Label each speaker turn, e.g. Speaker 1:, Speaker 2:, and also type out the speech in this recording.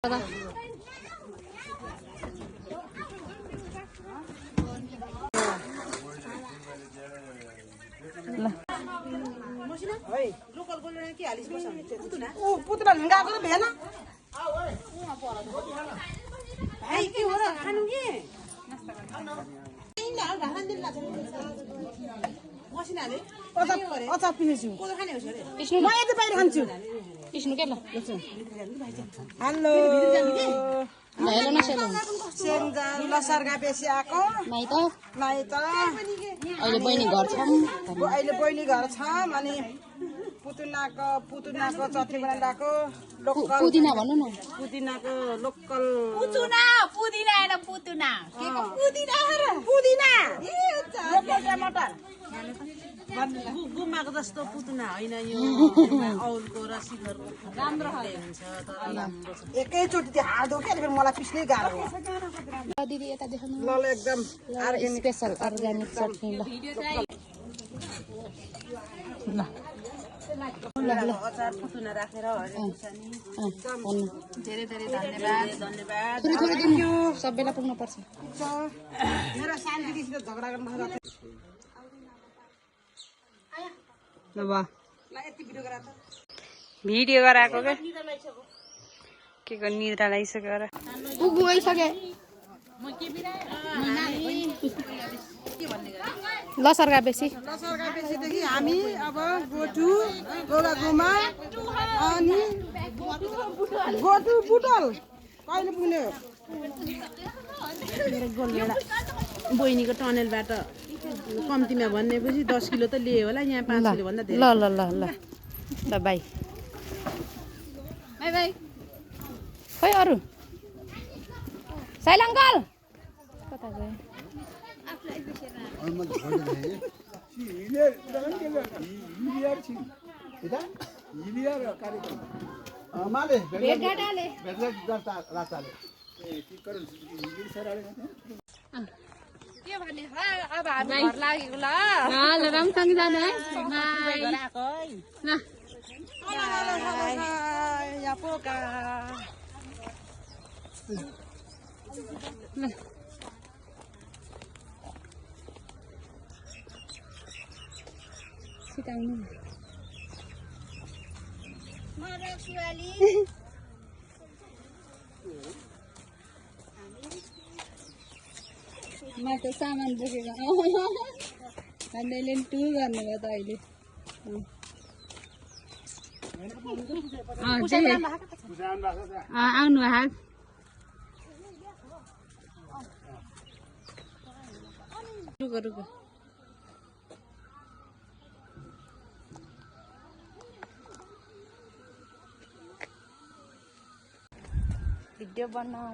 Speaker 1: ल
Speaker 2: पुतला गएको भएन के हो र खानु कि अचार पिनेछु म यति बाहिर खान्छु
Speaker 1: विष्णु के ल
Speaker 2: हेलो
Speaker 1: हेलो न सेलो
Speaker 2: सेन्जा लसरगा बेसी आएको
Speaker 1: नाइ त
Speaker 2: अहिले
Speaker 1: बहिनी घर छम
Speaker 2: अहिले बहिनी घर छ अनि पुतुनाको चटनी बनाइरहेको लोकल
Speaker 1: पुदिना भन्नु न
Speaker 2: पुदिनाको लोकल
Speaker 3: पुदिना हैन पुदिना के को
Speaker 2: पुदिना लोकल टमाटर
Speaker 3: गुमाको जस्तो पुदिना हैन यो औलको र सिखरको राम्रो हुन्छ तर राम्रो छ
Speaker 2: एकैचोटि त्यो हार्दो के फेरि मलाई पिस्नै गाह्रो हो
Speaker 1: दिदी यता देखाउनु
Speaker 2: ल एकदम
Speaker 1: स्पेशल अर्ग्यानिक चटनी ल
Speaker 2: अचार पुतुना राखेर
Speaker 3: धेरै धेरै धन्यवाद
Speaker 1: थोरै दिनु सबैलाई पुग्नु पर्छ
Speaker 2: मेरो शान्तिसित झगडा गर्न
Speaker 4: भिडियो गराएको के को निद्रा लागिसक्यो र
Speaker 1: पुग्नु आइसके लसरगा
Speaker 2: बेसीदेखि हामी अब गोगा गोमा अनि गोटु बुटल कहिले पुग्ने
Speaker 3: बहिनीको टनेलबाट कम्तीमा भन्नेपछि 10 किलो त लिए होला यहाँ 5 किलो भन्दा धेरै
Speaker 1: ल बाई बाई खोइ अरु साइल अंकल कता गए के भन्ने अब हामी घर लागेको ल रामसँग जाने है
Speaker 2: यहाँ पोका
Speaker 1: सिटाउनु म त सामान बोकेको हामीले टु गर्नुभयो त अहिले आउनु हात रुक भिडियो बनाऊ